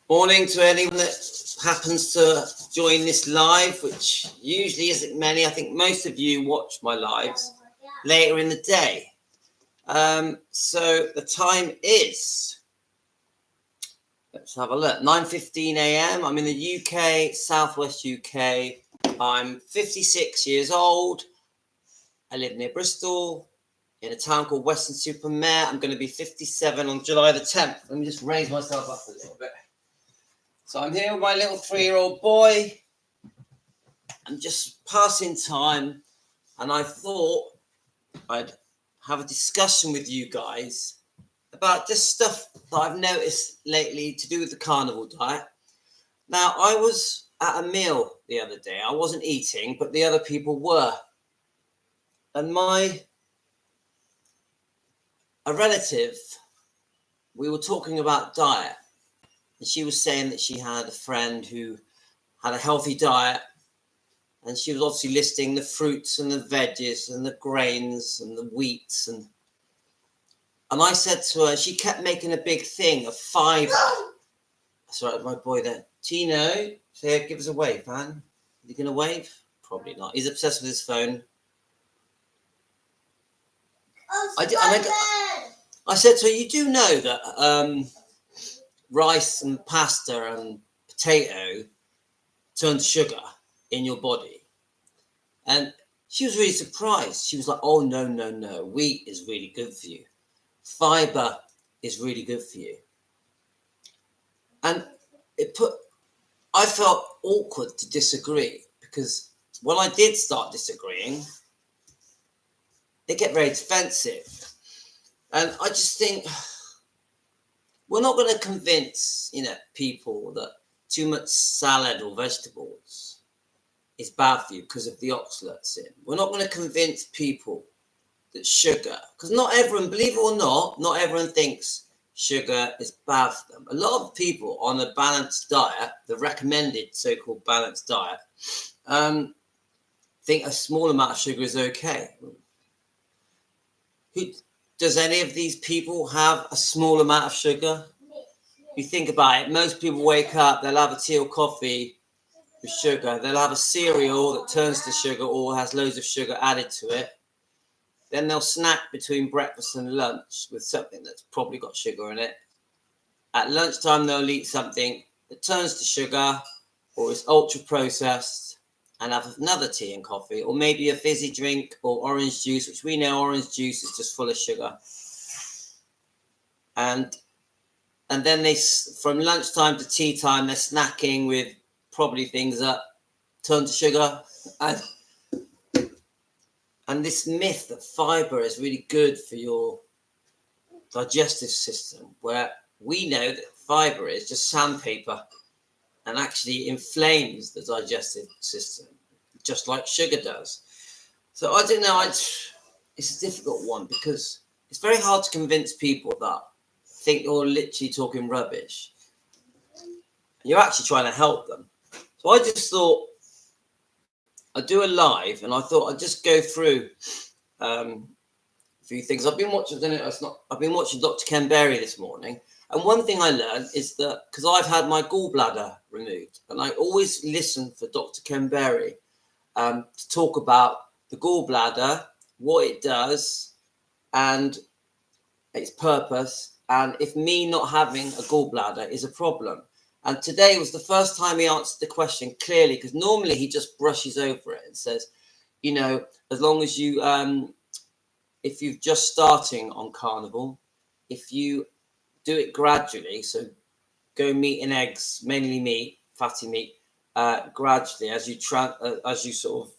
Morning to anyone that happens to join this live, which usually isn't many. I think most of you watch my lives later in the day. So the time is, let's have a look, 9:15 a.m. I'm in the UK, southwest UK. I'm 56 years old. I live near Bristol in a town called Weston-super-Mare. I'm going to be 57 on July the 10th. Let me just raise myself up a little bit. So I'm here with my little 3-year-old boy. I'm just passing time, and I thought I'd have a discussion with you guys about just stuff that I've noticed lately to do with the carnivore diet. Now, I was at a meal the other day. I wasn't eating, but the other people were. And a relative, we were talking about diet. And she was saying that she had a friend who had a healthy diet. And she was obviously listing the fruits and the veggies and the grains and the wheats. And I said to her, she kept making a big thing of fibre. Sorry, my boy there. Tino, say, give us a wave, man. Is he going to wave? Probably not. He's obsessed with his phone. I said to her, you do know that rice and pasta and potato turn to sugar in your body? And she was really surprised. She was like, oh, no. Wheat is really good for you. Fibre is really good for you. And I felt awkward to disagree, because when I did start disagreeing, they get very defensive. And I just think we're not going to convince, people that too much salad or vegetables is bad for you because of the oxalates in. We're not going to convince people that sugar, because not everyone, believe it or not everyone thinks sugar is bad for them. A lot of people on a balanced diet, the recommended so-called balanced diet, think a small amount of sugar is okay. Does any of these people have a small amount of sugar? You think about it, most people wake up, they'll have a tea or coffee with sugar. They'll have a cereal that turns to sugar or has loads of sugar added to it. Then they'll snack between breakfast and lunch with something that's probably got sugar in it. At lunchtime, they'll eat something that turns to sugar or is ultra processed and have another tea and coffee, or maybe a fizzy drink or orange juice, which we know orange juice is just full of sugar. And then they, from lunchtime to tea time, they're snacking with probably things that turn to sugar. And this myth that fibre is really good for your digestive system, where we know that fibre is just sandpaper and actually inflames the digestive system, just like sugar does. So I don't know, it's a difficult one, because it's very hard to convince people that think you're literally talking rubbish. You're actually trying to help them. So I just thought I'd do a live, and I thought I'd just go through a few things. I've been watching Dr. Ken Berry this morning, and one thing I learned is that, because I've had my gallbladder removed, and I always listen for Dr. Ken Berry to talk about the gallbladder, what it does, and its purpose, and if me not having a gallbladder is a problem. And today was the first time he answered the question clearly, because normally he just brushes over it and says, as long as you, if you're just starting on carnivore, if you do it gradually, so go meat and eggs, mainly meat, fatty meat, gradually, as you sort of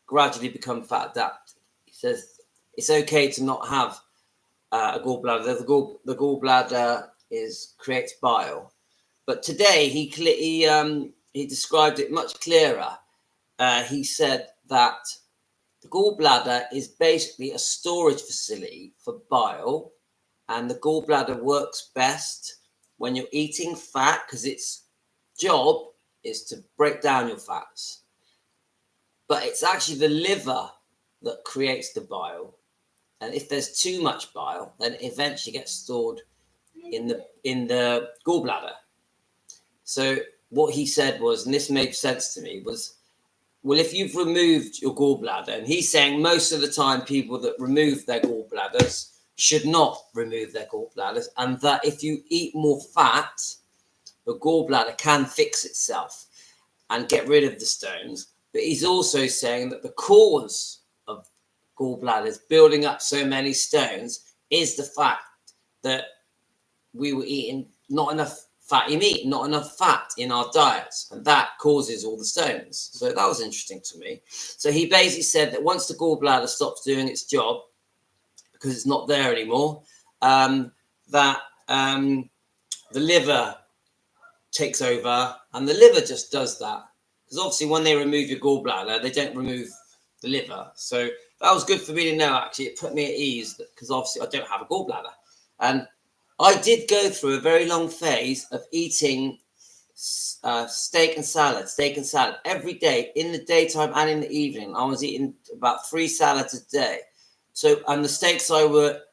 gradually become fat adapted. He says it's okay to not have a gallbladder. The gallbladder creates bile, but today he described it much clearer. He said that the gallbladder is basically a storage facility for bile, and the gallbladder works best when you're eating fat, because its job is to break down your fats. But it's actually the liver that creates the bile, and if there's too much bile, then it eventually gets stored in the gallbladder. So what he said was, and this made sense to me, was, well, if you've removed your gallbladder, and he's saying most of the time people that remove their gallbladders should not remove their gallbladders, and that if you eat more fat, the gallbladder can fix itself and get rid of the stones. But he's also saying that the cause of gallbladders building up so many stones is the fact that we were eating not enough fatty meat, not enough fat in our diets, and that causes all the stones. So that was interesting to me. So he basically said that once the gallbladder stops doing its job, because it's not there anymore, that the liver takes over, and the liver just does that. Because obviously when they remove your gallbladder, they don't remove the liver. So that was good for me to know, actually. It put me at ease, because obviously I don't have a gallbladder. And I did go through a very long phase of eating steak and salad every day, in the daytime and in the evening. I was eating about 3 salads a day. So, and the steaks I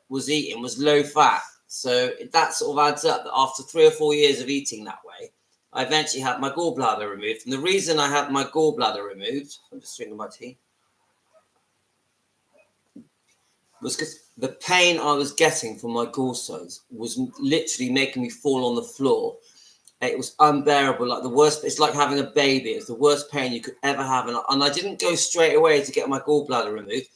was eating was low fat. So that sort of adds up that after 3 or 4 years of eating that way, I eventually had my gallbladder removed. And the reason I had my gallbladder removed, I'm just drinking my tea, was because the pain I was getting from my gallstones was literally making me fall on the floor. It was unbearable, like the worst. It's like having a baby. It's the worst pain you could ever have. And I didn't go straight away to get my gallbladder removed.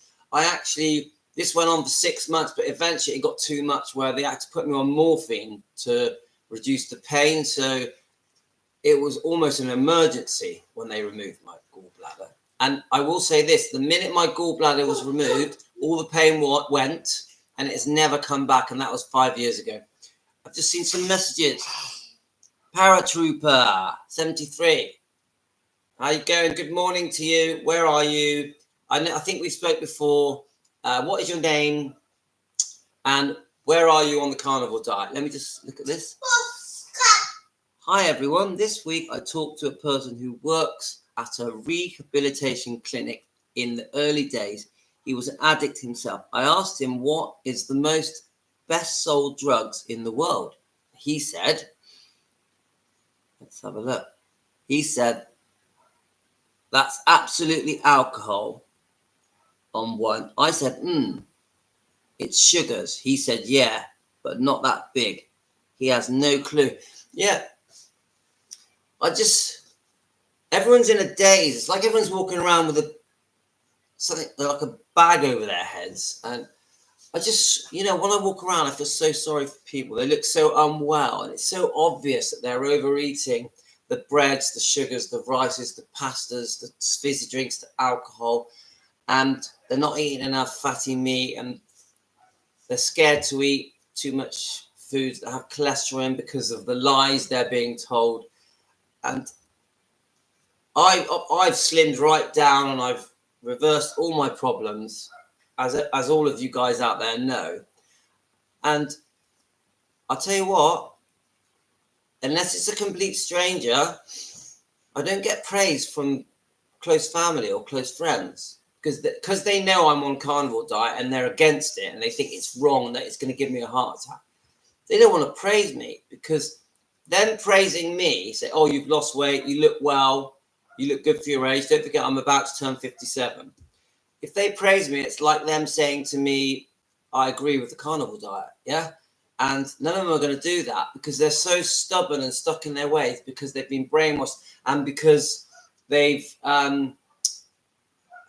This went on for 6 months, but eventually it got too much where they had to put me on morphine to reduce the pain. So it was almost an emergency when they removed my gallbladder. And I will say this, the minute my gallbladder was removed, all the pain went, and it's never come back. And that was 5 years ago. I've just seen some messages. Paratrooper 73. How you going? Good morning to you. Where are you? I think we spoke before. What is your name? And where are you on the carnivore diet? Let me just look at this. Hi, everyone. This week I talked to a person who works at a rehabilitation clinic. In the early days, he was an addict himself. I asked him what is the most best sold drugs in the world. He said, let's have a look. He said, that's absolutely alcohol on one. I said, it's sugars. He said, yeah, but not that big. He has no clue. Yeah. Everyone's in a daze. It's like everyone's walking around with something like a bag over their heads. And I just, when I walk around, I feel so sorry for people. They look so unwell, and it's so obvious that they're overeating the breads, the sugars, the rices, the pastas, the fizzy drinks, the alcohol, and they're not eating enough fatty meat, and they're scared to eat too much foods that have cholesterol in because of the lies they're being told. And I've slimmed right down, and I've reversed all my problems, as all of you guys out there know. And I'll tell you what, unless it's a complete stranger, I don't get praise from close family or close friends, because they know I'm on carnivore diet and they're against it, and they think it's wrong, that it's going to give me a heart attack. They don't want to praise me, because them praising me, say, oh, you've lost weight, you look well, you look good for your age. Don't forget, I'm about to turn 57. If they praise me, it's like them saying to me, I agree with the carnivore diet, yeah? And none of them are going to do that, because they're so stubborn and stuck in their ways, because they've been brainwashed, and because they've, how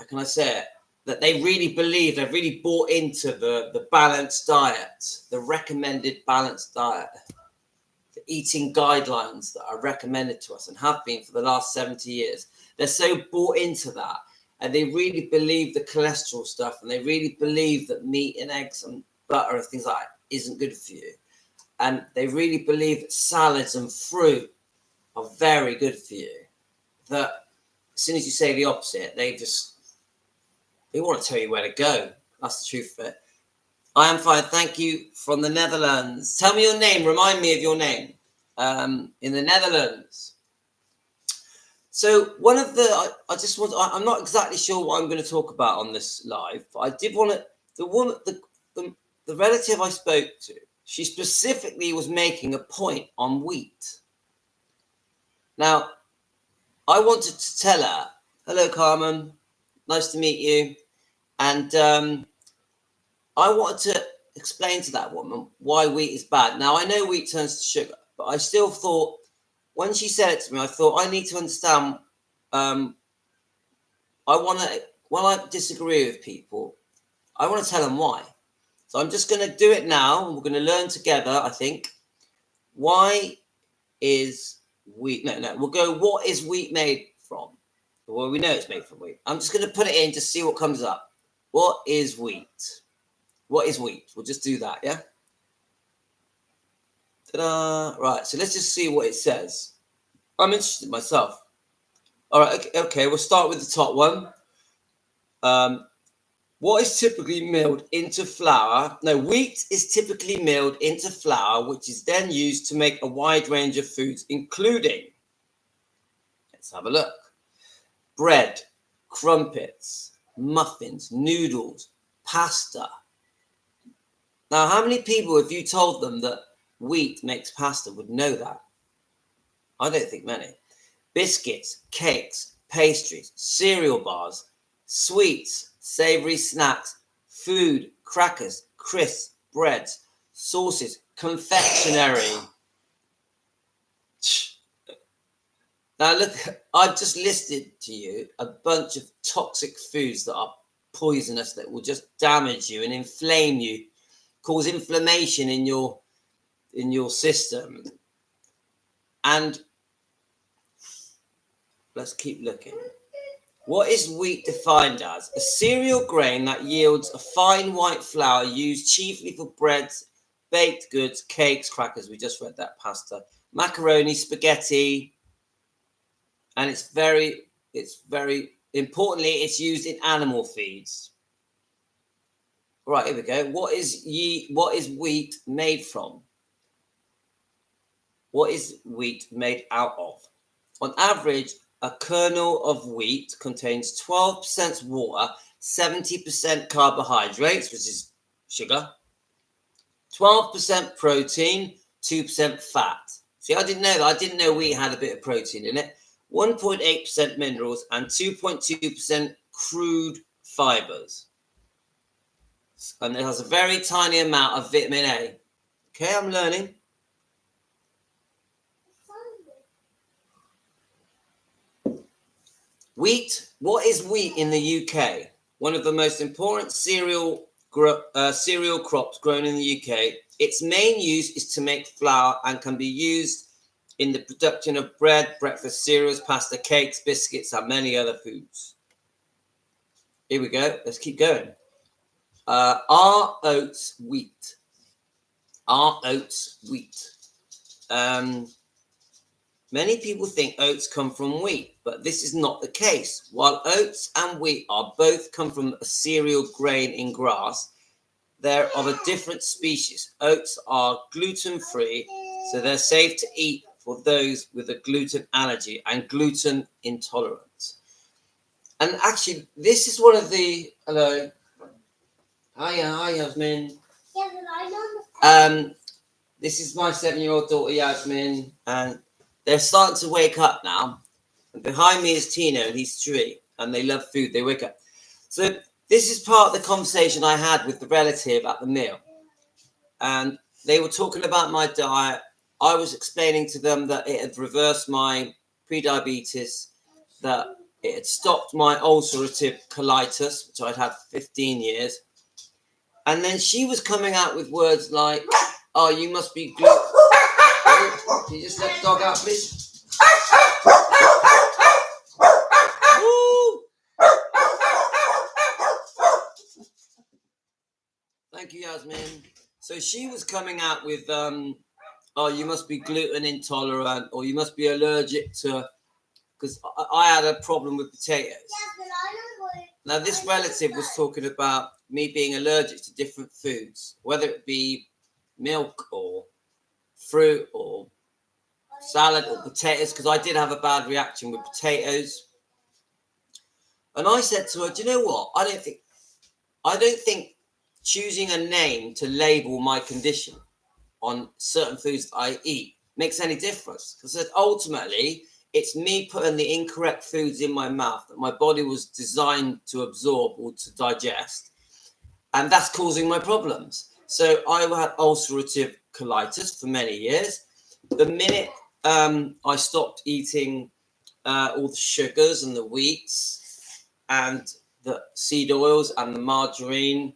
can I say it, that they really believe, they've really bought into the balanced diet, the recommended balanced diet, the eating guidelines that are recommended to us and have been for the last 70 years. They're so bought into that, and they really believe the cholesterol stuff, and they really believe that meat and eggs and butter and things like that isn't good for you. And they really believe that salads and fruit are very good for you. That as soon as you say the opposite, they want to tell you where to go. That's the truth of it. I am fine, thank you, from the Netherlands. Tell me your name. Remind me of your name. In the Netherlands. So one of the, I'm not exactly sure what I'm going to talk about on this live, but I did want to, the relative I spoke to, she specifically was making a point on wheat. Now, I wanted to tell her, hello, Carmen, nice to meet you. And I wanted to explain to that woman why wheat is bad. Now, I know wheat turns to sugar, but I still thought, when she said it to me, I thought I need to understand. When I disagree with people, I want to tell them why. So I'm just going to do it now. We're going to learn together, I think. Why is wheat? No. We'll go, what is wheat made from? Well, we know it's made from wheat. I'm just going to put it in to see what comes up. What is wheat? What is wheat? We'll just do that, yeah? Ta-da! Right, so let's just see what it says. I'm interested myself. All right, okay, we'll start with the top one. What is typically milled into flour? No, wheat is typically milled into flour, which is then used to make a wide range of foods, including, let's have a look, bread, crumpets, muffins, noodles, pasta. Now, how many people, if you told them that wheat makes pasta, would know that? I don't think many. Biscuits, cakes, pastries, cereal bars, sweets, savory snacks, food, crackers, crisps, breads, sauces, confectionery. Now look, I've just listed to you a bunch of toxic foods that are poisonous, that will just damage you and inflame you, cause inflammation in your system. And let's keep looking. What is wheat defined as? A cereal grain that yields a fine white flour used chiefly for breads, baked goods, cakes, crackers. We just read that, pasta, macaroni, spaghetti. And it's very importantly, it's used in animal feeds. Right, here we go. What is wheat made from? What is wheat made out of? On average, a kernel of wheat contains 12% water, 70% carbohydrates, which is sugar, 12% protein, 2% fat. See, I didn't know that. I didn't know wheat had a bit of protein in it. 1.8% minerals and 2.2% crude fibers. And it has a very tiny amount of vitamin A. Okay, I'm learning. Wheat. What is wheat in the UK? One of the most important cereal crops grown in the UK. Its main use is to make flour and can be used in the production of bread, breakfast cereals, pasta, cakes, biscuits, and many other foods. Here we go. Let's keep going. Are oats wheat? Are oats wheat? Many people think oats come from wheat, but this is not the case. While oats and wheat are both come from a cereal grain in grass, they're of a different species. Oats are gluten-free, so they're safe to eat for those with a gluten allergy and gluten intolerance. And actually, this is one of the... Hello. Hi, Yasmin. This is my 7-year-old daughter, Yasmin, and they're starting to wake up now. And behind me is Tino, and he's 3, and they love food. They wake up. So this is part of the conversation I had with the relative at the meal. And they were talking about my diet. I was explaining to them that it had reversed my prediabetes, that it had stopped my ulcerative colitis, which I'd had for 15 years. And then she was coming out with words like, oh, you must be gluten. Can you just let the dog out, please? Woo! Thank you, Yasmin. So she was coming out with, oh, you must be gluten intolerant, or you must be allergic to, because I had a problem with potatoes. Now, this relative was talking about me being allergic to different foods, whether it be milk or fruit or salad or potatoes, because I did have a bad reaction with potatoes. And I said to her, do you know what? I don't think choosing a name to label my condition on certain foods I eat makes any difference, because ultimately it's me putting the incorrect foods in my mouth that my body was designed to absorb or to digest, and that's causing my problems. So I had ulcerative colitis for many years. The minute I stopped eating all the sugars and the wheats and the seed oils and the margarine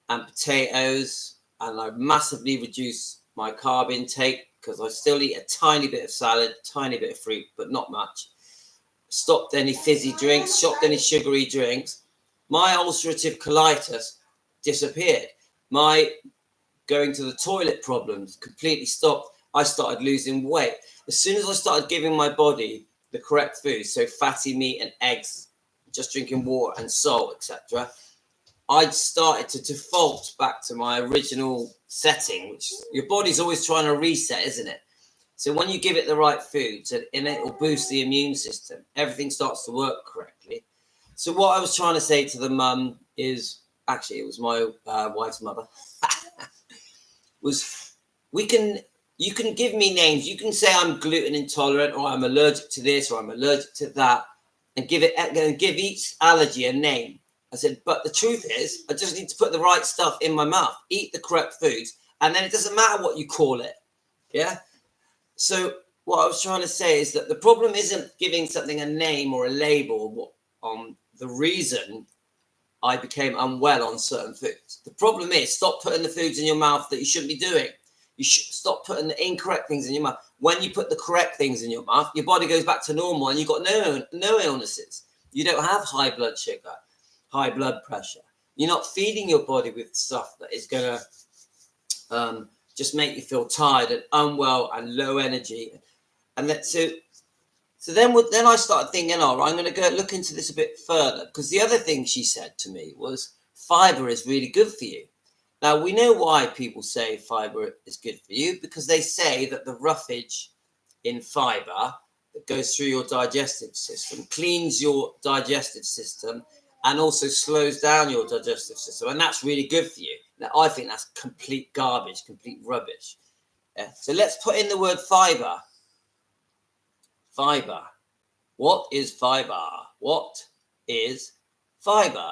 and potatoes, and I massively reduced my carb intake, because I still eat a tiny bit of salad, tiny bit of fruit, but not much. Stopped any fizzy drinks, stopped any sugary drinks. My ulcerative colitis disappeared. My going to the toilet problems completely stopped. I started losing weight. As soon as I started giving my body the correct food, so fatty meat and eggs, just drinking water and salt, etc., I'd started to default back to my original setting, which your body's always trying to reset, isn't it? So when you give it the right foods, and it will boost the immune system, everything starts to work correctly. So what I was trying to say to the mum is, actually, it was my wife's mother, was you can give me names. You can say I'm gluten intolerant, or I'm allergic to this, or I'm allergic to that, and give each allergy a name. I said, but the truth is, I just need to put the right stuff in my mouth, eat the correct foods, and then it doesn't matter what you call it. Yeah. So what I was trying to say is that the problem isn't giving something a name or a label on the reason I became unwell on certain foods. The problem is, stop putting the foods in your mouth that you shouldn't be doing. You should stop putting the incorrect things in your mouth. When you put the correct things in your mouth, your body goes back to normal, and you've got no illnesses. You don't have high blood sugar, high blood pressure. You're not feeding your body with stuff that is going to just make you feel tired and unwell and low energy. And so then I started thinking, oh, I'm going to go look into this a bit further, because the other thing she said to me was fiber is really good for you. Now, we know why people say fiber is good for you, because they say that the roughage in fiber that goes through your digestive system cleans your digestive system and also slows down your digestive system. And that's really good for you. Now, I think that's complete garbage, complete rubbish. Yeah? So let's put in the word fiber. Fiber. What is fiber? What is fiber?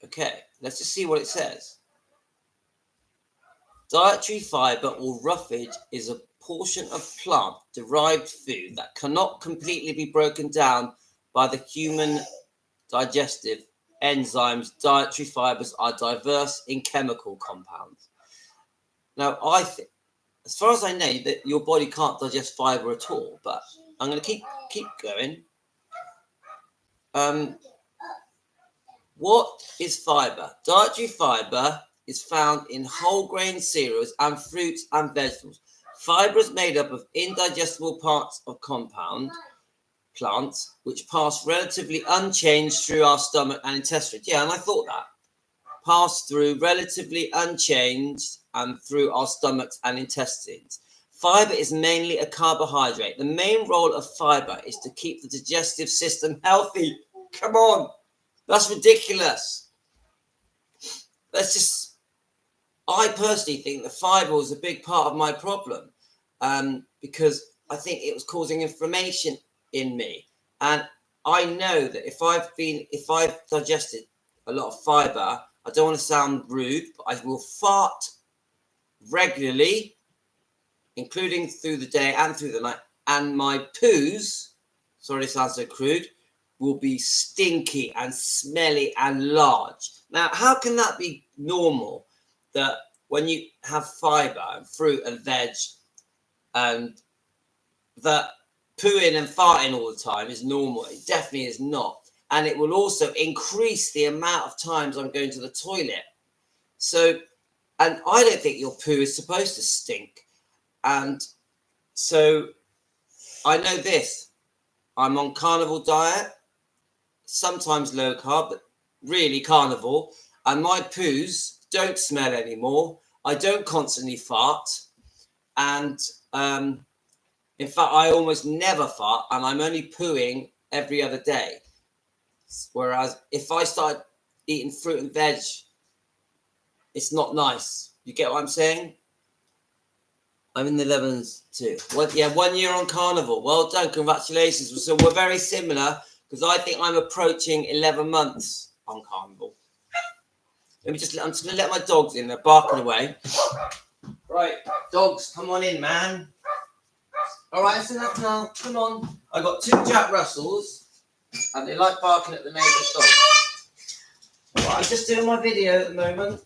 Okay, let's just see what it says. Dietary fiber or roughage is a portion of plant-derived food that cannot completely be broken down by the human digestive enzymes. Dietary fibers are diverse in chemical compounds. Now, I think, as far as I know, that your body can't digest fiber at all, but I'm going to keep going. What is fiber? Dietary fiber is found in whole grain cereals and fruits and vegetables. Fiber is made up of indigestible parts of compound plants which pass relatively unchanged through our stomach and intestines. Yeah, and I thought that. Pass through relatively unchanged and through our stomachs and intestines. Fiber is mainly a carbohydrate. The main role of fiber is to keep the digestive system healthy. Come on. That's ridiculous. I personally think the fiber was a big part of my problem, because I think it was causing inflammation in me. And I know that if I've digested a lot of fiber, I don't want to sound rude, but I will fart regularly, including through the day and through the night. And my poos, sorry, it sounds so crude, will be stinky and smelly and large. Now, how can that be normal, that when you have fiber and fruit and veg, and that pooing and farting all the time is normal? It definitely is not. And it will also increase the amount of times I'm going to the toilet. So, and I don't think your poo is supposed to stink. And so I know this. I'm on carnivore diet, sometimes low carb, but really carnivore. And my poos don't smell anymore. I don't constantly fart. And in fact, I almost never fart, and I'm only pooing every other day. Whereas if I start eating fruit and veg it's not nice. You get what I'm saying? I'm in the 11s too. Well, yeah, 1 year on Carnivore. Well done. Congratulations. So we're very similar because I think I'm approaching 11 months on Carnivore. I'm just going to let my dogs in. They're barking away. Right, dogs, come on in, man. All right, that's enough now. Come on. I got 2 Jack Russells and they like barking at the neighbour's dog. Right, I'm just doing my video at the moment.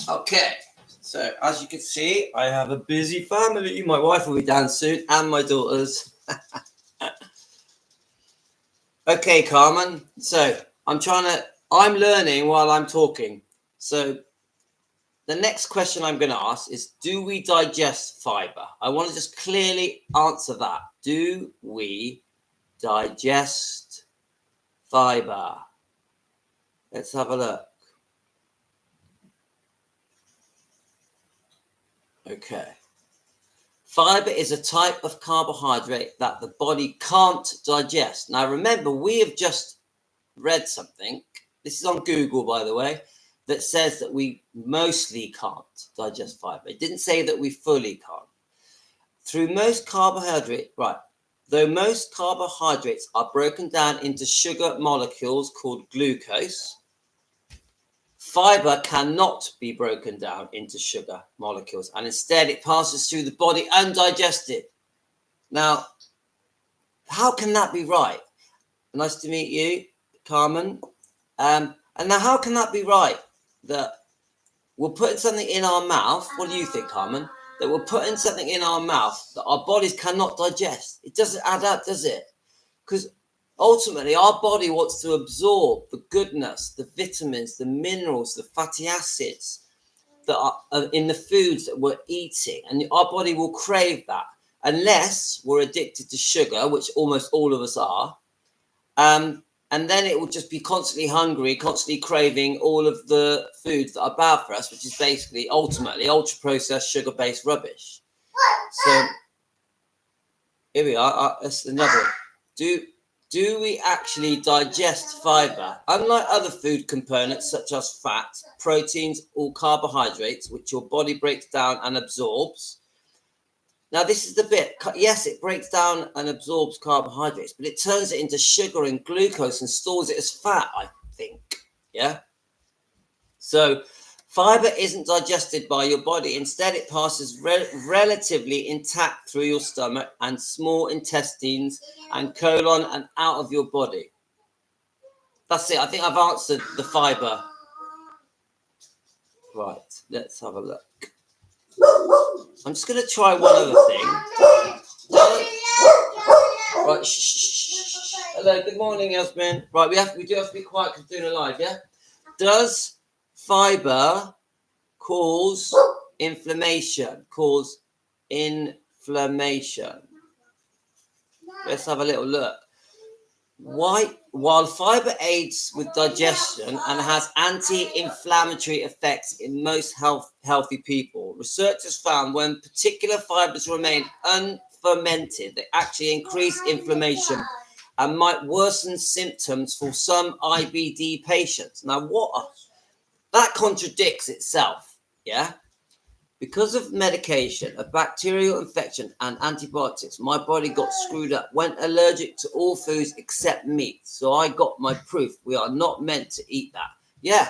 Okay. So, as you can see, I have a busy family. My wife will be down soon and my daughters. Okay, Carmen. So, I'm learning while I'm talking. So, the next question I'm going to ask is, do we digest fiber? I want to just clearly answer that. Do we digest fiber? Let's have a look. Okay. Fiber is a type of carbohydrate that the body can't digest. Now, remember, we have just read something. This is on Google, by the way, that says that we mostly can't digest fiber. It didn't say that we fully can't. Though most carbohydrates are broken down into sugar molecules called glucose, fiber cannot be broken down into sugar molecules, and instead it passes through the body undigested. Now, how can that be right? Nice to meet you, Carmen. And now, how can that be right? That we're putting something in our mouth. What do you think, Carmen? That we're putting something in our mouth that our bodies cannot digest. It doesn't add up, does it? Because ultimately, our body wants to absorb the goodness, the vitamins, the minerals, the fatty acids that are in the foods that we're eating. And our body will crave that unless we're addicted to sugar, which almost all of us are. And then it will just be constantly hungry, constantly craving all of the foods that are bad for us, which is basically, ultimately, ultra-processed, sugar-based rubbish. So, here we are. That's another. Do we actually digest fiber? Unlike other food components such as fat, proteins, or carbohydrates, which your body breaks down and absorbs. Now, this is the bit. Yes, it breaks down and absorbs carbohydrates, but it turns it into sugar and glucose and stores it as fat, I think. Yeah? So, fiber isn't digested by your body. Instead, it passes relatively intact through your stomach and small intestines and colon and out of your body. That's it. I think I've answered the fiber. Right, let's have a look. I'm just going to try one other thing. Right, shh. Hello, good morning, Yasmin. Right, we do have to be quiet because we're doing a live, yeah? Does fiber cause inflammation? Let's have a little look. While fiber aids with digestion and has anti-inflammatory effects in most healthy people, researchers found when particular fibers remain unfermented, they actually increase inflammation and might worsen symptoms for some IBD patients. Now, that contradicts itself, yeah? Because of medication, a bacterial infection, and antibiotics, my body got screwed up, went allergic to all foods except meat. So I got my proof. We are not meant to eat that. Yeah.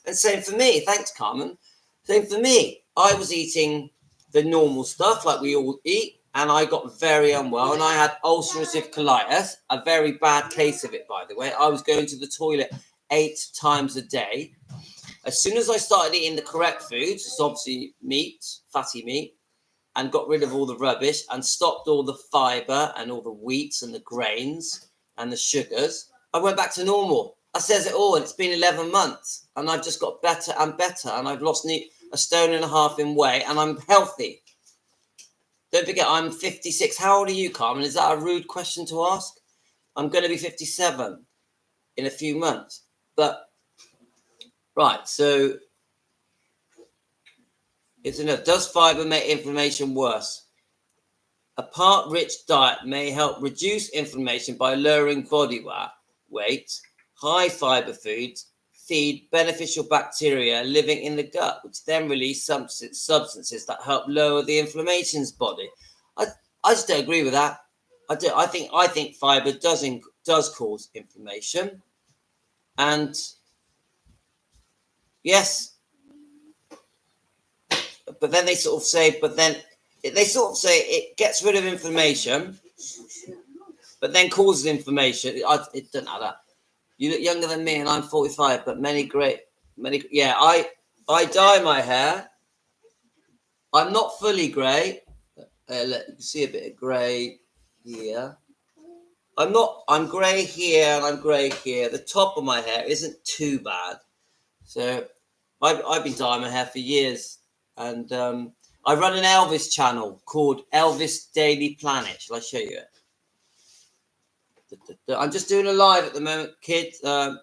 And same for me. Thanks, Carmen. Same for me. I was eating the normal stuff like we all eat, and I got very unwell, and I had ulcerative colitis, a very bad case of it, by the way. I was going to the toilet 8 times a day. As soon as I started eating the correct foods, it's obviously meat, fatty meat, and got rid of all the rubbish and stopped all the fiber and all the wheats and the grains and the sugars, I went back to normal. That says it all, and it's been 11 months, and I've just got better and better, and I've lost 1.5 stone in weight, and I'm healthy. Don't forget, I'm 56. How old are you, Carmen? Is that a rude question to ask? I'm going to be 57 in a few months, but right, so it's enough. Does fiber make inflammation worse? A part-rich diet may help reduce inflammation by lowering body weight. High fiber foods feed beneficial bacteria living in the gut, which then release substances that help lower the inflammation's body. I just don't agree with that. I think fiber does cause inflammation, and yes, but then they sort of say it gets rid of inflammation, but then causes inflammation. It doesn't matter. You look younger than me, and I'm 45, but many. Yeah, I dye my hair. I'm not fully grey. Look, you can see a bit of grey here. I'm grey here and I'm grey here. The top of my hair isn't too bad. So I've been dyeing my hair for years, and I run an Elvis channel called Elvis Daily Planet. Shall I show you it? I'm just doing a live at the moment, kids. I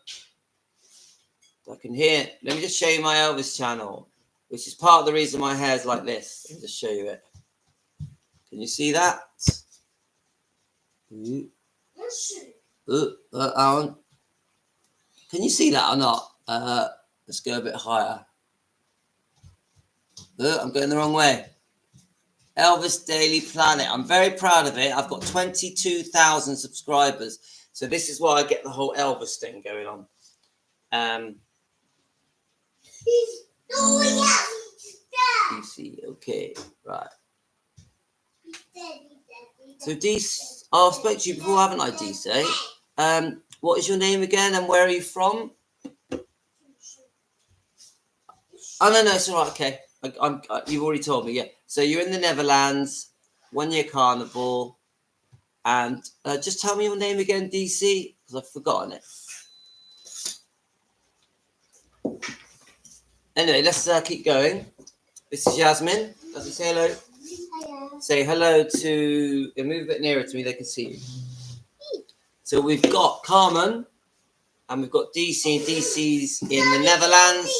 can hear. Let me just show you my Elvis channel, which is part of the reason my hair is like this. Let me just show you it. Can you see that? Can you see that or not? Let's go a bit higher. I'm going the wrong way. Elvis Daily Planet. I'm very proud of it. I've got 22,000 subscribers. So this is why I get the whole Elvis thing going on. DC, okay, right. So DC, I've spoken to you before, haven't I, DC? What is your name again, and where are you from? Oh no, it's all right. Okay, you've already told me. Yeah. So you're in the Netherlands, 1 year carnivore, and just tell me your name again, DC, because I've forgotten it. Anyway, let's keep going. This is Yasmin. Does it say hello? Hello. Say hello to. Move a bit nearer to me. They can see you. So we've got Carmen, and we've got DC. DC's in the Netherlands.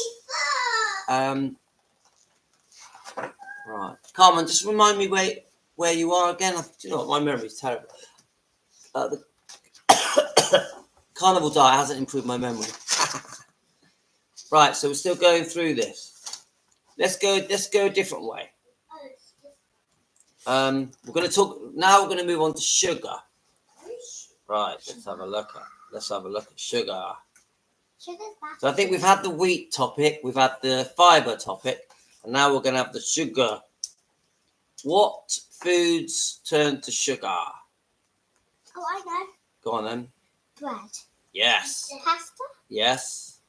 Right, Carmen, just remind me where you are again. Do you know what? My memory is terrible. The carnival diet hasn't improved my memory. Right, so we're still going through this. Let's go a different way. We're going to talk now. We're going to move on to sugar. Right, let's have a look at sugar. So I think we've had the wheat topic, we've had the fiber topic, and now we're going to have the sugar. What foods turn to sugar? Oh, I know. Go on then. Bread. Yes. Pasta. Yes.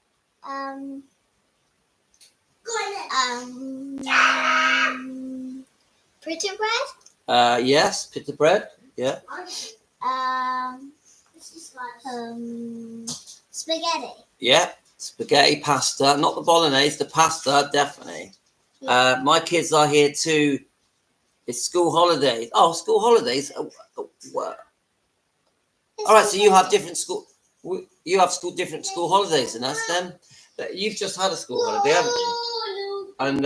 Pita bread. Yes, pita bread. Yeah. Spaghetti. Yeah, spaghetti, pasta, not the bolognese, the pasta, definitely. Yeah. My kids are here too. It's school holidays. Oh, school holidays. What? All right, so you have different school. You have different school holidays than us. Then you've just had a school holiday, haven't you? And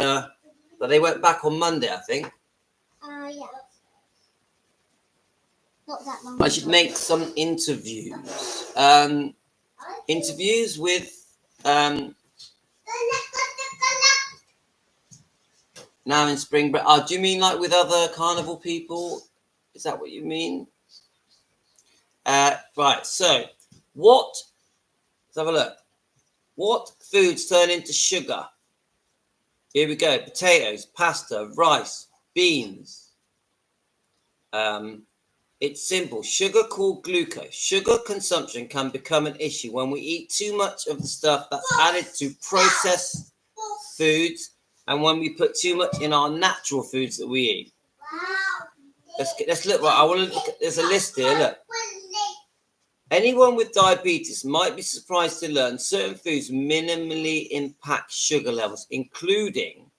but they went back on Monday, I think. Yeah. Not that long. I should make some interviews. Interviews with now in spring break. Do you mean like with other carnival people? Is that what you mean? Right. So, let's have a look. What foods turn into sugar? Here we go. Potatoes, pasta, rice, beans. It's simple. Sugar called glucose. Sugar consumption can become an issue when we eat too much of the stuff that's added to processed foods, and when we put too much in our natural foods that we eat. Let's look. Right, I want to look at. There's a list here. Look. Anyone with diabetes might be surprised to learn certain foods minimally impact sugar levels, including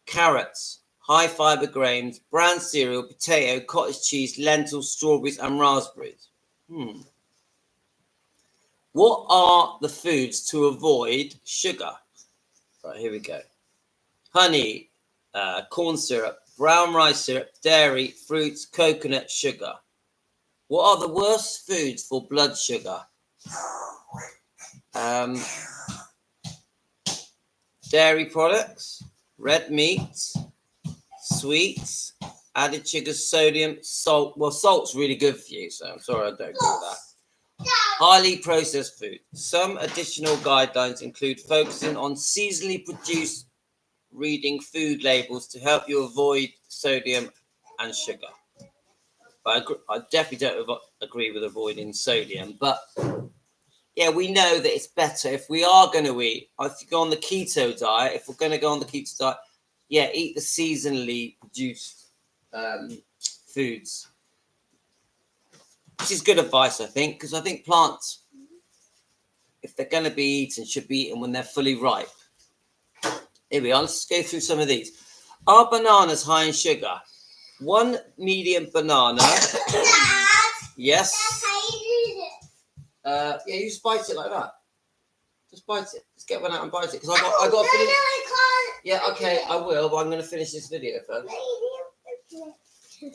carrots, high fiber grains, bran cereal, potato, cottage cheese, lentils, strawberries, and raspberries. What are the foods to avoid sugar? Right, here we go. Honey, corn syrup, brown rice syrup, dairy, fruits, coconut, sugar. What are the worst foods for blood sugar? dairy products, red meat, sweets, added sugars, sodium, salt. Well, salt's really good for you, so I'm sorry I don't agree with that. Highly processed food. Some additional guidelines include focusing on seasonally produced, reading food labels to help you avoid sodium and sugar. But I definitely don't agree with avoiding sodium. But yeah, we know that it's better if we are going to eat. If you go on the keto diet, if we're going to go on the keto diet, yeah, eat the seasonally produced foods. This is good advice, I think, because I think plants, if they're going to be eaten, should be eaten when they're fully ripe. Here we are. Let's go through some of these. Are bananas high in sugar? One medium banana. Dad, Yes. that's how you do it. Yeah, you just bite it like that. Just bite it. Just get one out and bite it. Because I got to No, finish. I can't. Yeah, okay, I will, but I'm going to finish this video first.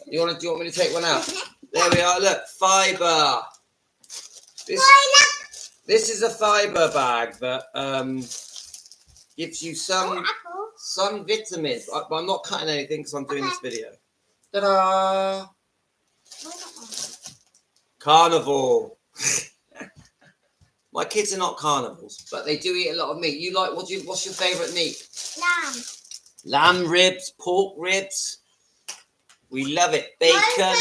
You want me to take one out? There we are. Look, fiber. This is a fiber bag that gives you some vitamins. But I'm not cutting anything because I'm doing this video. Ta-da! Carnivore. My kids are not carnivores, but they do eat a lot of meat. You like what's your favourite meat? Lamb. Lamb ribs, pork ribs. We love it. Bacon. My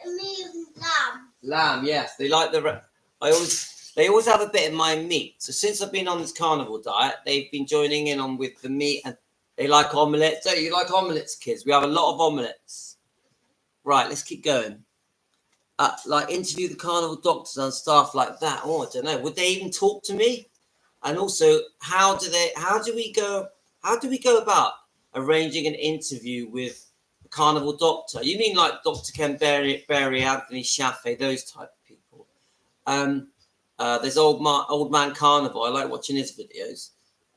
favorite meat is lamb. Lamb, yes. They like they always have a bit of my meat. So since I've been on this carnivore diet, they've been joining in on with the meat, and they like omelettes. Don't you like omelettes, kids? We have a lot of omelettes. Right, let's keep going. Like interview the carnival doctors and stuff like that. Oh, I don't know. Would they even talk to me? And also, how do we go about arranging an interview with a carnival doctor? You mean like Dr. Ken Berry, Anthony Chaffee, those type of people? There's old man Carnivore. I like watching his videos.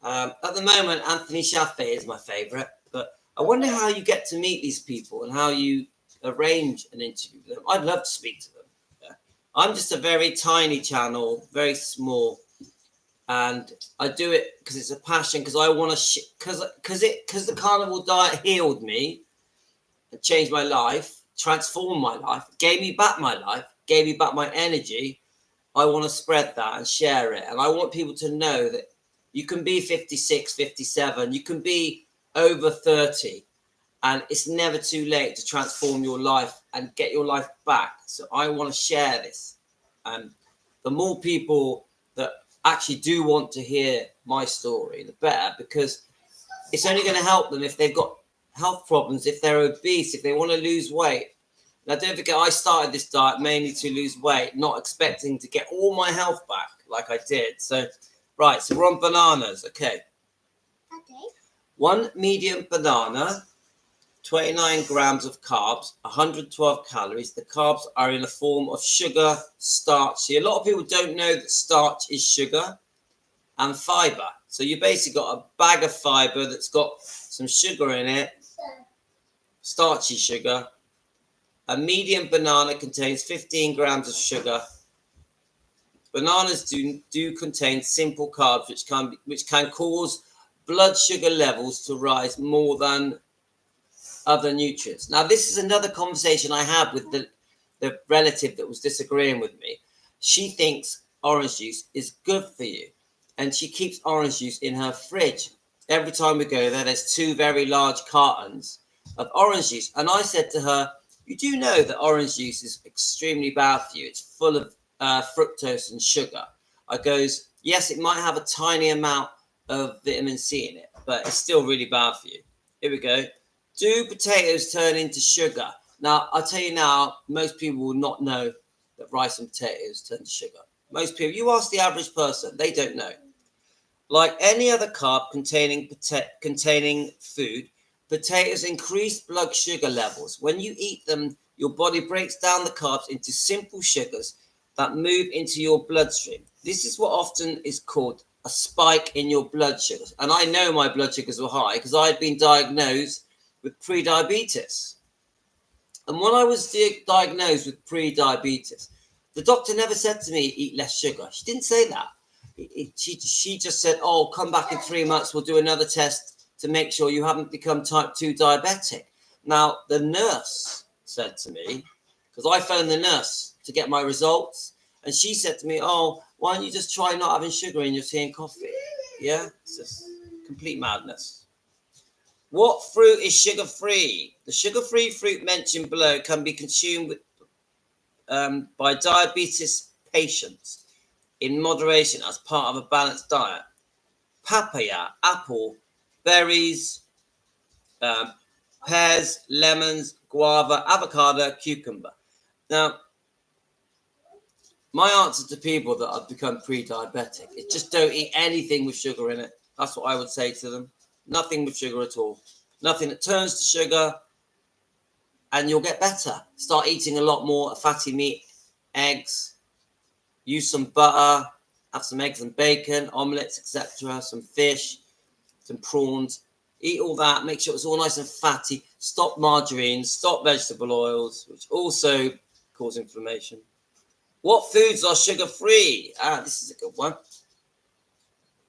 At the moment, Anthony Chaffee is my favourite. But I wonder how you get to meet these people and how you arrange an interview with them. I'd love to speak to them. Yeah. I'm just a very tiny channel, very small, and I do it because it's a passion. Because I want to, because the carnival diet healed me, and changed my life, transformed my life, gave me back my life, gave me back my energy. I want to spread that and share it, and I want people to know that you can be 56, 57, you can be over 30. And it's never too late to transform your life and get your life back. So I want to share this. And the more people that actually do want to hear my story, the better, because it's only going to help them if they've got health problems, if they're obese, if they want to lose weight. Now, don't forget, I started this diet mainly to lose weight, not expecting to get all my health back like I did. So, right, so we're on bananas. Okay. One medium banana, 29 grams of carbs, 112 calories. The carbs are in the form of sugar, starch. See, a lot of people don't know that starch is sugar and fiber. So you basically got a bag of fiber that's got some sugar in it, starchy sugar. A medium banana contains 15 grams of sugar. Bananas do contain simple carbs, which can cause blood sugar levels to rise more than other nutrients. Now, this is another conversation I had with the relative that was disagreeing with me. She thinks orange juice is good for you, and she keeps orange juice in her fridge. Every time we go there, there's 2 very large cartons of orange juice. And I said to her, you do know that orange juice is extremely bad for you. It's full of fructose and sugar. I goes, yes, it might have a tiny amount of vitamin C in it, but it's still really bad for you. Here we go. Do potatoes turn into sugar? Now, I'll tell you now, most people will not know that rice and potatoes turn to sugar. Most people, you ask the average person, they don't know. Like any other carb containing food, potatoes increase blood sugar levels. When you eat them, your body breaks down the carbs into simple sugars that move into your bloodstream. This is what often is called a spike in your blood sugars. And I know my blood sugars were high because I had been diagnosed with pre-diabetes. And when I was diagnosed with pre-diabetes, the doctor never said to me, eat less sugar. She didn't say that. She just said, oh, come back in 3 months, we'll do another test to make sure you haven't become type 2 diabetic. Now, the nurse said to me, because I phoned the nurse to get my results, and she said to me, oh, why don't you just try not having sugar in your tea and coffee? Yeah, it's just complete madness. What fruit is sugar-free? The sugar-free fruit mentioned below can be consumed by diabetes patients in moderation as part of a balanced diet. Papaya, apple, berries, pears, lemons, guava, avocado, cucumber. Now, my answer to people that have become pre-diabetic is just don't eat anything with sugar in it. That's what I would say to them. Nothing with sugar at all. Nothing that turns to sugar, and you'll get better. Start eating a lot more fatty meat, eggs, use some butter, have some eggs and bacon, omelets, etc., some fish, some prawns. Eat all that, make sure it's all nice and fatty. Stop margarine, stop vegetable oils, which also cause inflammation. What foods are sugar-free? This is a good one.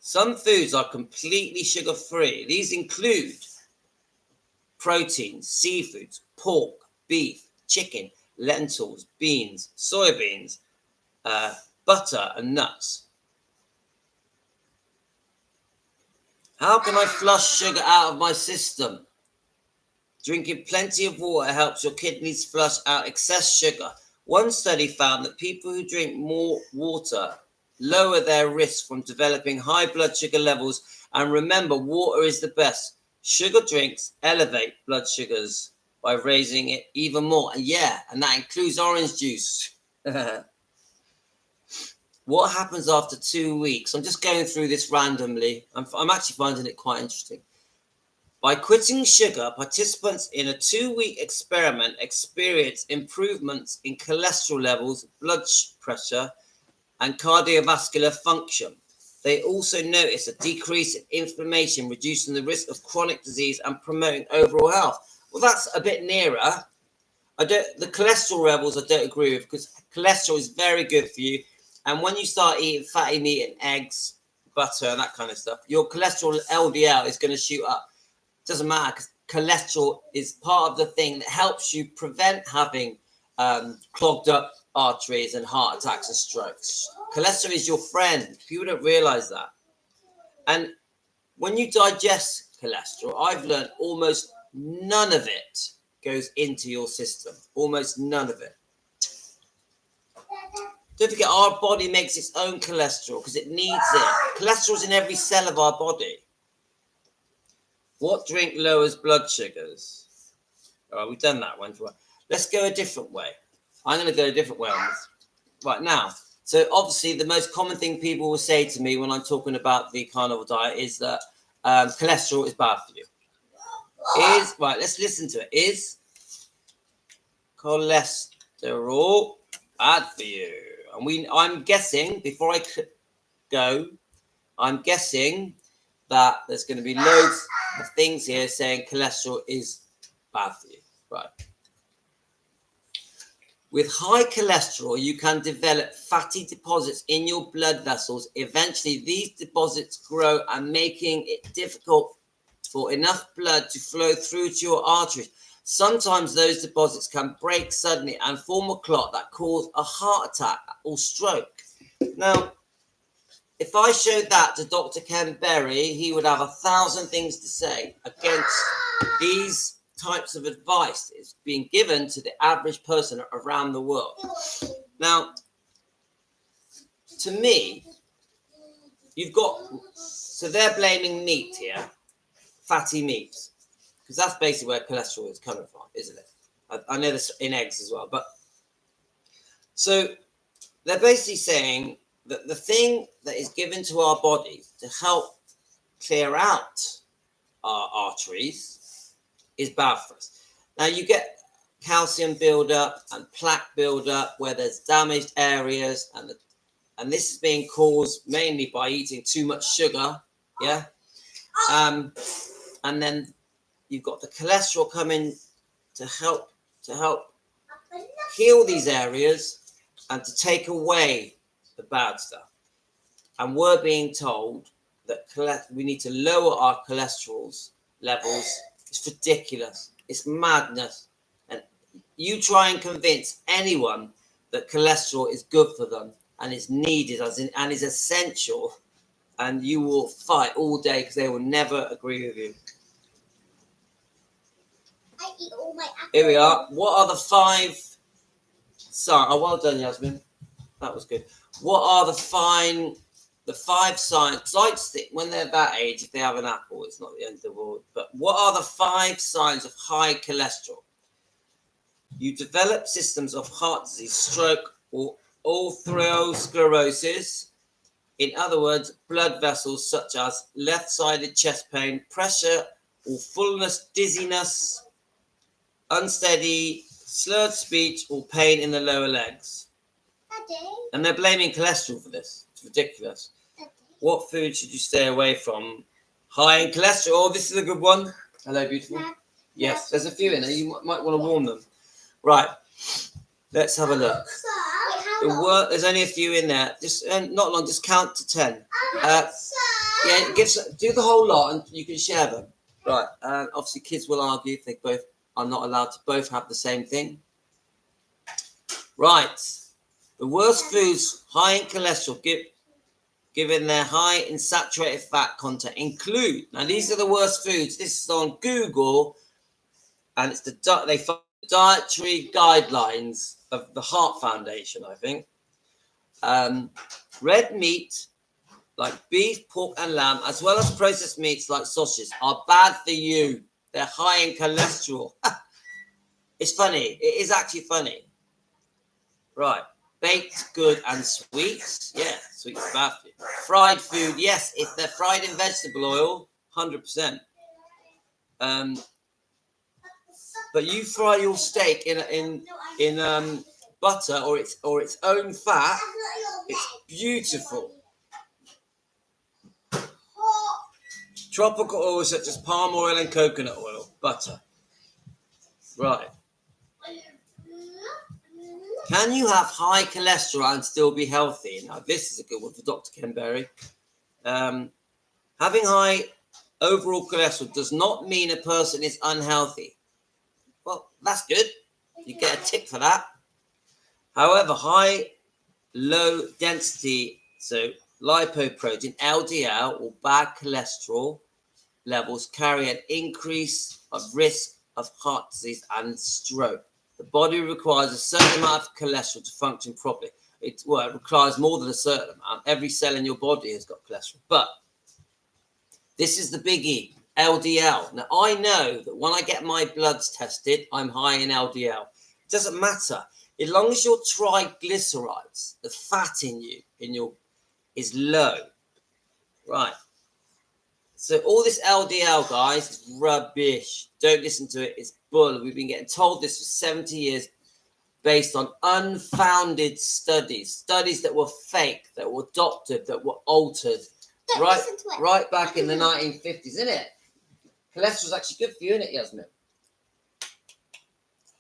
Some foods are completely sugar-free. These include proteins, seafoods, pork, beef, chicken, lentils, beans, soybeans, butter, and nuts. How can I flush sugar out of my system? Drinking plenty of water helps your kidneys flush out excess sugar. One study found that people who drink more water lower their risk from developing high blood sugar levels. And remember, water is the best. Sugar drinks elevate blood sugars by raising it even more. And that includes orange juice. What happens after 2 weeks? I'm just going through this randomly. I'm actually finding it quite interesting. By quitting sugar, participants in a 2-week experiment experienced improvements in cholesterol levels, blood pressure, and cardiovascular function. They also noticed a decrease in inflammation, reducing the risk of chronic disease and promoting overall health. Well, that's a bit nearer. The cholesterol levels I don't agree with, because cholesterol is very good for you. And when you start eating fatty meat and eggs, butter, and that kind of stuff, your cholesterol LDL is going to shoot up. Doesn't matter, because cholesterol is part of the thing that helps you prevent having clogged up arteries and heart attacks and strokes. Cholesterol is your friend. People don't realize that. And when you digest cholesterol, I've learned almost none of it goes into your system. Almost none of it. Don't forget, our body makes its own cholesterol because it needs it. Cholesterol is in every cell of our body. What drink lowers blood sugars? All right, we've done that one. Let's go a different way. I'm going to go a different way on this. Right now. So obviously the most common thing people will say to me when I'm talking about the carnivore diet is that cholesterol is bad for you. Right, let's listen to it. Is cholesterol bad for you? And I'm guessing, before I go, I'm guessing that there's going to be loads of things here saying cholesterol is bad for you. Right. With high cholesterol, you can develop fatty deposits in your blood vessels. Eventually, these deposits grow and making it difficult for enough blood to flow through to your arteries. Sometimes those deposits can break suddenly and form a clot that causes a heart attack or stroke. Now, if I showed that to Dr. Ken Berry, he would have 1,000 things to say against these types of advice that's being given to the average person around the world. Now, to me, so they're blaming meat here, fatty meats, because that's basically where cholesterol is coming from, isn't it? I know this in eggs as well, but so they're basically saying that the thing that is given to our body to help clear out our arteries is bad for us. Now, you get calcium buildup and plaque buildup where there's damaged areas, and this is being caused mainly by eating too much sugar, yeah? And then you've got the cholesterol coming to help heal these areas and to take away the bad stuff. and we're being told that we need to lower our cholesterol levels. It's ridiculous. It's madness. And you try and convince anyone that cholesterol is good for them and is needed and is essential, and you will fight all day because they will never agree with you. I eat all my apples. Here we are. What are the 5 signs? Oh, well done, Yasmin. That was good. What are the 5 signs? Because I think when they're that age, if they have an apple, it's not the end of the world. But what are the 5 signs of high cholesterol? You develop systems of heart disease, stroke, or atherosclerosis. In other words, blood vessels such as left-sided chest pain, pressure or fullness, dizziness, unsteady, slurred speech, or pain in the lower legs. Daddy. And they're blaming cholesterol for this. It's ridiculous. Daddy. What food should you stay away from? High in cholesterol. Oh, this is a good one. Hello, beautiful. Dad. Yes, there's a few in there. You might want to warm them. Right. Let's have a look. There's only a few in there. Just not long. Just count to 10. Yeah, do the whole lot, and you can share them. Right. Obviously, kids will argue if they both are not allowed to both have the same thing. Right. The worst foods high in cholesterol, given their high in saturated fat content, include. Now, these are the worst foods. This is on Google, and it's the dietary guidelines of the Heart Foundation, I think. Red meat, like beef, pork, and lamb, as well as processed meats like sausages, are bad for you. They're high in cholesterol. It's funny. It is actually funny. Right. Baked, good, and sweets. Yeah, sweets are bad for you. Fried food, yes, if they're fried in vegetable oil, 100%. But you fry your steak in butter or its own fat, it's beautiful. Tropical oils such as palm oil and coconut oil, butter. Right. Can you have high cholesterol and still be healthy? Now, this is a good one for Dr. Ken Berry. Having high overall cholesterol does not mean a person is unhealthy. Well, that's good. You get a tick for that. However, low density, so lipoprotein, LDL, or bad cholesterol levels carry an increase of risk of heart disease and stroke. The body requires a certain amount of cholesterol to function properly. It requires more than a certain amount. Every cell in your body has got cholesterol. But this is the biggie, LDL. Now, I know that when I get my bloods tested, I'm high in LDL. It doesn't matter. As long as your triglycerides, the fat in you, is low. Right. So all this LDL, guys, is rubbish. Don't listen to it. It's bull. We've been getting told this for 70 years based on unfounded studies that were fake, that were doctored, that were altered. Right back in the 1950s, isn't it? Cholesterol's actually good for you, isn't it, Yasmin?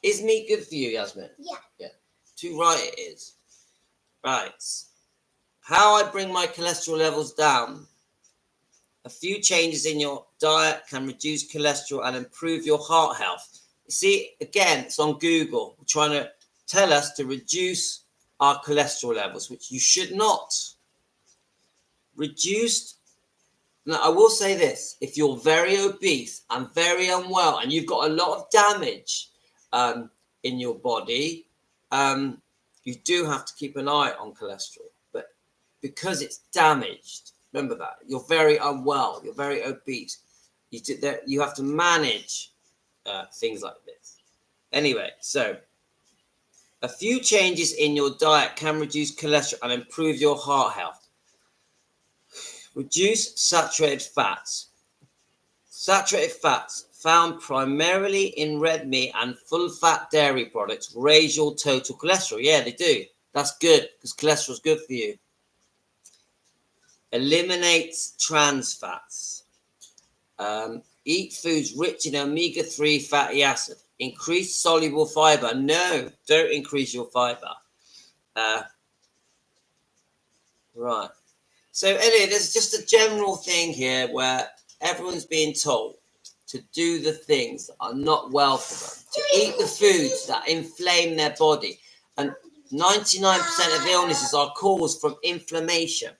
Is meat good for you, Yasmin? Yeah. Too right it is. Right. How I bring my cholesterol levels down. A few changes in your diet can reduce cholesterol and improve your heart health. You see, again, it's on Google. We're trying to tell us to reduce our cholesterol levels, which you should not. Now, I will say this. If you're very obese and very unwell and you've got a lot of damage in your body, you do have to keep an eye on cholesterol. But because it's damaged, remember that. You're very unwell. You're very obese. You have to manage things like this. Anyway, so a few changes in your diet can reduce cholesterol and improve your heart health. Reduce saturated fats. Saturated fats found primarily in red meat and full-fat dairy products raise your total cholesterol. Yeah, they do. That's good because cholesterol is good for you. Eliminate trans fats. Eat foods rich in omega-3 fatty acid. Increase soluble fiber. No, don't increase your fiber. Right. So anyway, there's just a general thing here where everyone's being told to do the things that are not well for them, to eat the foods that inflame their body. And 99% of illnesses are caused from inflammation.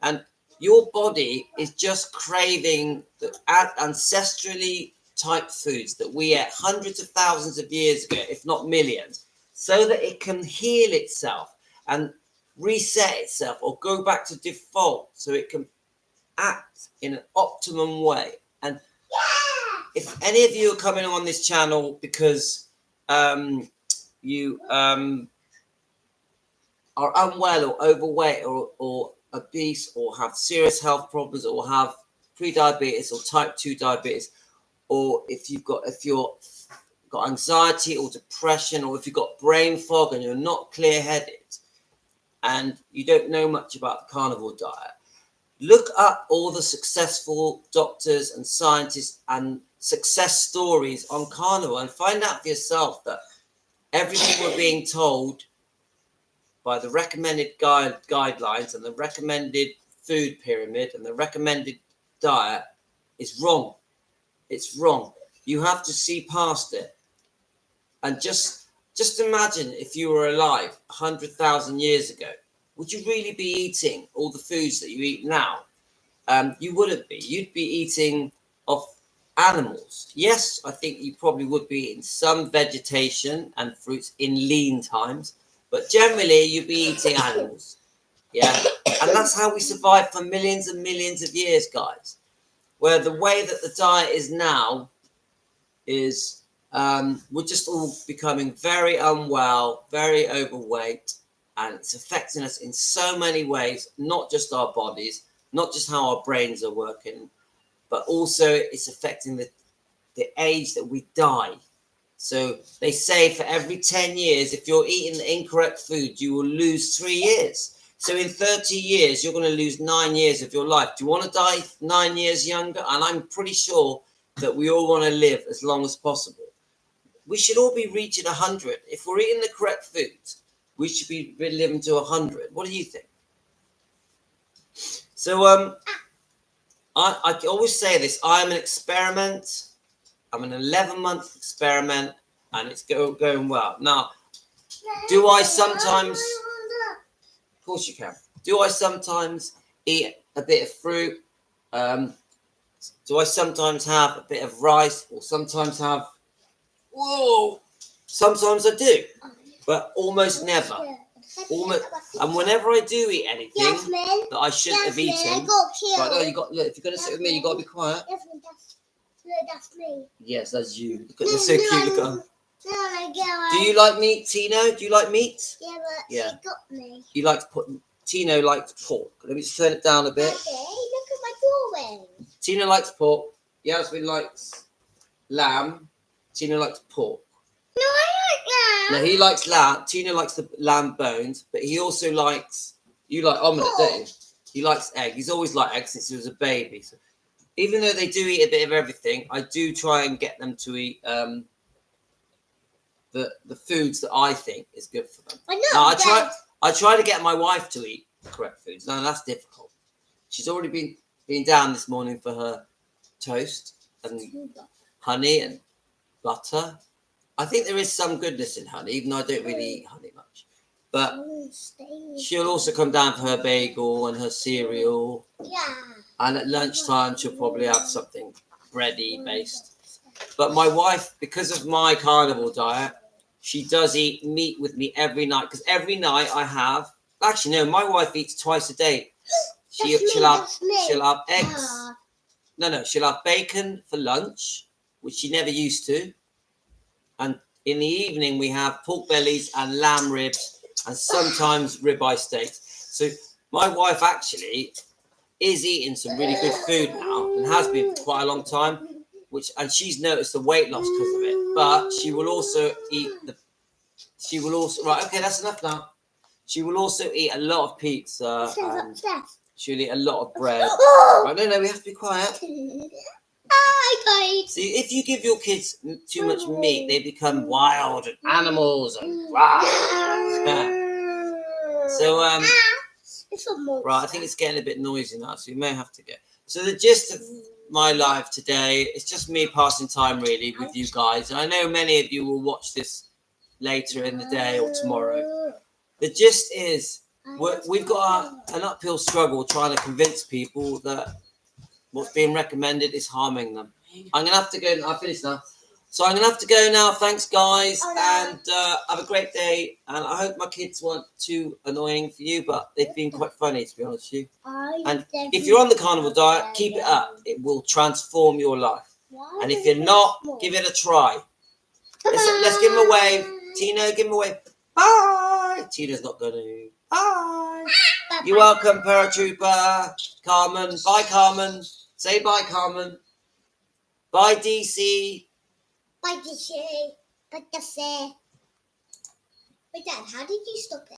And your body is just craving the ancestrally type foods that we ate hundreds of thousands of years ago, if not millions, so that it can heal itself and reset itself or go back to default so it can act in an optimum way. And if any of you are coming on this channel because you are unwell or overweight or obese or have serious health problems or have pre-diabetes or type 2 diabetes, or if you're got anxiety or depression, or if you've got brain fog and you're not clear-headed and you don't know much about the carnivore diet, look up all the successful doctors and scientists and success stories on carnivore and find out for yourself that everything we're being told by the recommended guidelines and the recommended food pyramid and the recommended diet is wrong. It's wrong. You have to see past it. And just imagine if you were alive 100,000 years ago, would you really be eating all the foods that you eat now? You wouldn't be. You'd be eating of animals. Yes, I think you probably would be eating some vegetation and fruits in lean times, but generally you'd be eating animals. Yeah, and that's how we survived for millions and millions of years, guys. Where the way that the diet is now is we're just all becoming very unwell, very overweight, and it's affecting us in so many ways, not just our bodies, not just how our brains are working, but also it's affecting the age that we die. So they say for every 10 years, if you're eating the incorrect food, you will lose 3 years. So in 30 years, you're going to lose 9 years of your life. Do you want to die 9 years younger? And I'm pretty sure that we all want to live as long as possible. We should all be reaching 100. If we're eating the correct foods, we should be living to 100. What do you think? So I always say this. I'm an experiment. I'm an 11-month experiment, and it's going well. Now, do I sometimes... Of course you can. Do I sometimes eat a bit of fruit? Do I sometimes have a bit of rice, or sometimes have... Whoa! Sometimes I do, but almost never. And whenever I do eat anything that I shouldn't have eaten... Right, no, look, if you're going to sit with me, you've got to be quiet. That's me. Yes, that's you. Look, they're so cute. Look at them. Do you like meat, Tino? Do you like meat? Yeah, but she got me. You like to put... Tino likes pork. Let me just turn it down a bit. Daddy, look at my drawing. Tino likes pork. Yasmin likes lamb. Tino likes pork. No, I like lamb. No, he likes lamb. Tino likes the lamb bones, but he also likes... You like omelette, don't you? He likes egg. He's always liked egg since he was a baby. So even though they do eat a bit of everything, I do try and get them to eat the foods that I think is good for them. I try to get my wife to eat the correct foods. Now that's difficult. She's already been down this morning for her toast and honey and butter. I think there is some goodness in honey, even though I don't really eat honey much. But she'll also come down for her bagel and her cereal. Yeah. And at lunchtime, she'll probably have something bready based. But my wife, because of my carnivore diet, she does eat meat with me every night. Because every night I have... Actually, no, my wife eats twice a day. She'll have eggs. No, she'll have bacon for lunch, which she never used to. And in the evening, we have pork bellies and lamb ribs and sometimes ribeye steaks. So my wife actually is eating some really good food now and has been for quite a long time, and she's noticed the weight loss because of it. But she will also eat right, okay, that's enough now. She will also eat a lot of pizza and she'll eat a lot of bread. Right, no, we have to be quiet. See, if you give your kids too much meat, they become wild and animals and rah. So It's a monster. Right, I think it's getting a bit noisy now, so we may have to go. So the gist of my life today, it's just me passing time really with you guys. And I know many of you will watch this later in the day or tomorrow. The gist is we've got an uphill struggle trying to convince people that what's being recommended is harming them. I'm going to have to go. I've finished now. So I'm going to have to go now. Thanks, guys. And have a great day. And I hope my kids weren't too annoying for you, but they've been quite funny, to be honest with you. And if you're on the carnivore diet, keep it up. It will transform your life. And if you're not, give it a try. Let's give him a wave. Tino, give him a wave. Bye. Tina's not going to. Bye. You're welcome, Paratrooper. Carmen. Bye, Carmen. Say bye, Carmen. Bye, DC. Bye, DC. Bye, DC. Wait, Dad, how did you stop it?